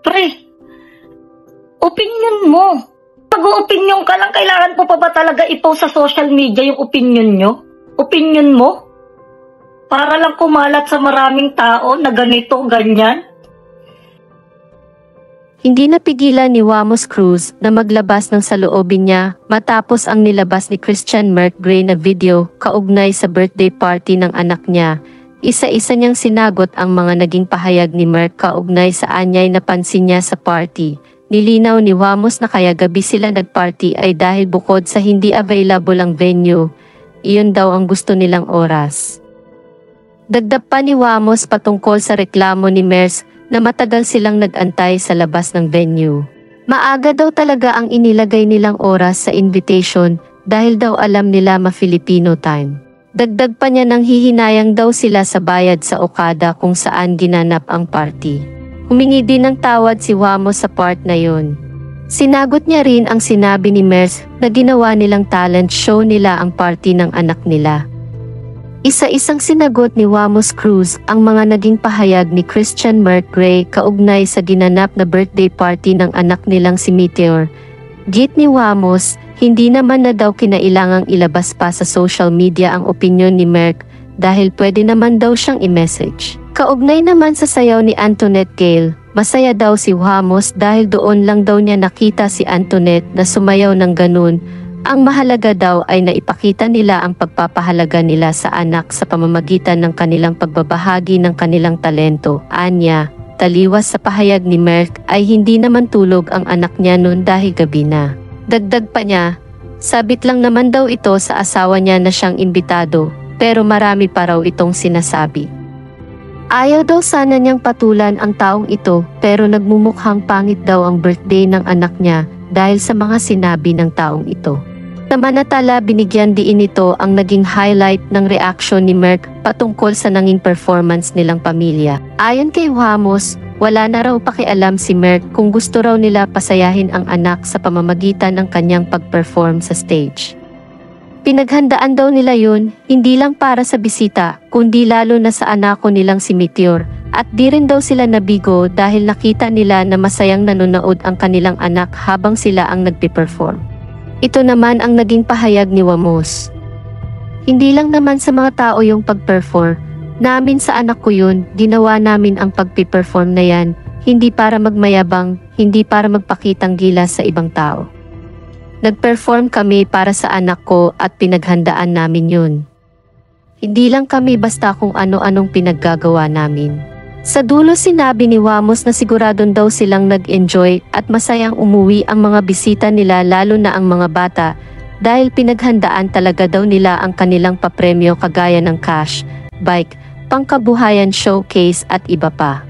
Pre, opinion mo. Pag-opinion ka lang, kailangan po pa ba talaga i-post sa social media yung opinion nyo? Opinion mo? Para lang kumalat sa maraming tao na ganito, ganyan? Hindi napigilan ni Wamos Cruz na maglabas ng saloobin niya matapos ang nilabas ni Christian Merck-Gray na video kaugnay sa birthday party ng anak niya. Isa-isa niyang sinagot ang mga naging pahayag ni Merck kaugnay sa anyay na pansin niya sa party. Nilinaw ni Wamos na kaya gabi sila nagparty ay dahil bukod sa hindi available ang venue, iyon daw ang gusto nilang oras. Dagdag pa ni Wamos patungkol sa reklamo ni Merck na matagal silang nag-antay sa labas ng venue. Maaga daw talaga ang inilagay nilang oras sa invitation dahil daw alam nila ma-Filipino time. Dagdag pa niya nang hihinayang daw sila sa bayad sa Okada kung saan ginanap ang party. Humingi din ng tawad si Wamos sa part na yun. Sinagot niya rin ang sinabi ni Merck na ginawa nilang talent show nila ang party ng anak nila. Isa-isang sinagot ni Wamos Cruz ang mga naging pahayag ni Christian Merck-Gray kaugnay sa ginanap na birthday party ng anak nilang si Meteor. Git ni Wamos, hindi naman na daw kinailangang ilabas pa sa social media ang opinyon ni Merck dahil pwede naman daw siyang i-message. Kaugnay naman sa sayaw ni Antoinette Gale, masaya daw si Wamos dahil doon lang daw niya nakita si Antoinette na sumayaw ng ganun. Ang mahalaga daw ay naipakita nila ang pagpapahalaga nila sa anak sa pamamagitan ng kanilang pagbabahagi ng kanilang talento. Anya, taliwas sa pahayag ni Merck ay hindi naman tulog ang anak niya noon dahil gabi na. Dagdag pa niya, sabit lang naman daw ito sa asawa niya na siyang imbitado, pero marami pa raw itong sinasabi. Ayaw daw sana niyang patulan ang taong ito pero nagmumukhang pangit daw ang birthday ng anak niya dahil sa mga sinabi ng taong ito. Samantala, binigyan diin ito ang naging highlight ng reaksyon ni Merck patungkol sa nanging performance nilang pamilya. Ayon kay Wamos, wala na raw pakialam si Merck kung gusto raw nila pasayahin ang anak sa pamamagitan ng kanyang pag-perform sa stage. Pinaghandaan daw nila yun, hindi lang para sa bisita, kundi lalo na sa anako nilang si Meteor. At di rin daw sila nabigo dahil nakita nila na masayang nanonood ang kanilang anak habang sila ang nagpe-perform. Ito naman ang naging pahayag ni Wamos. Hindi lang naman sa mga tao yung pag-perform. Namin sa anak ko yun, ginawa namin ang pag-perform na yan, hindi para magmayabang, hindi para magpakitang gilas sa ibang tao. Nag-perform kami para sa anak ko at pinaghandaan namin yun. Hindi lang kami basta kung ano-anong pinaggagawa namin. Sa dulo sinabi ni Wamos na siguradon daw silang nag-enjoy at masayang umuwi ang mga bisita nila lalo na ang mga bata dahil pinaghandaan talaga daw nila ang kanilang papremyo kagaya ng cash, bike, pangkabuhayan showcase at iba pa.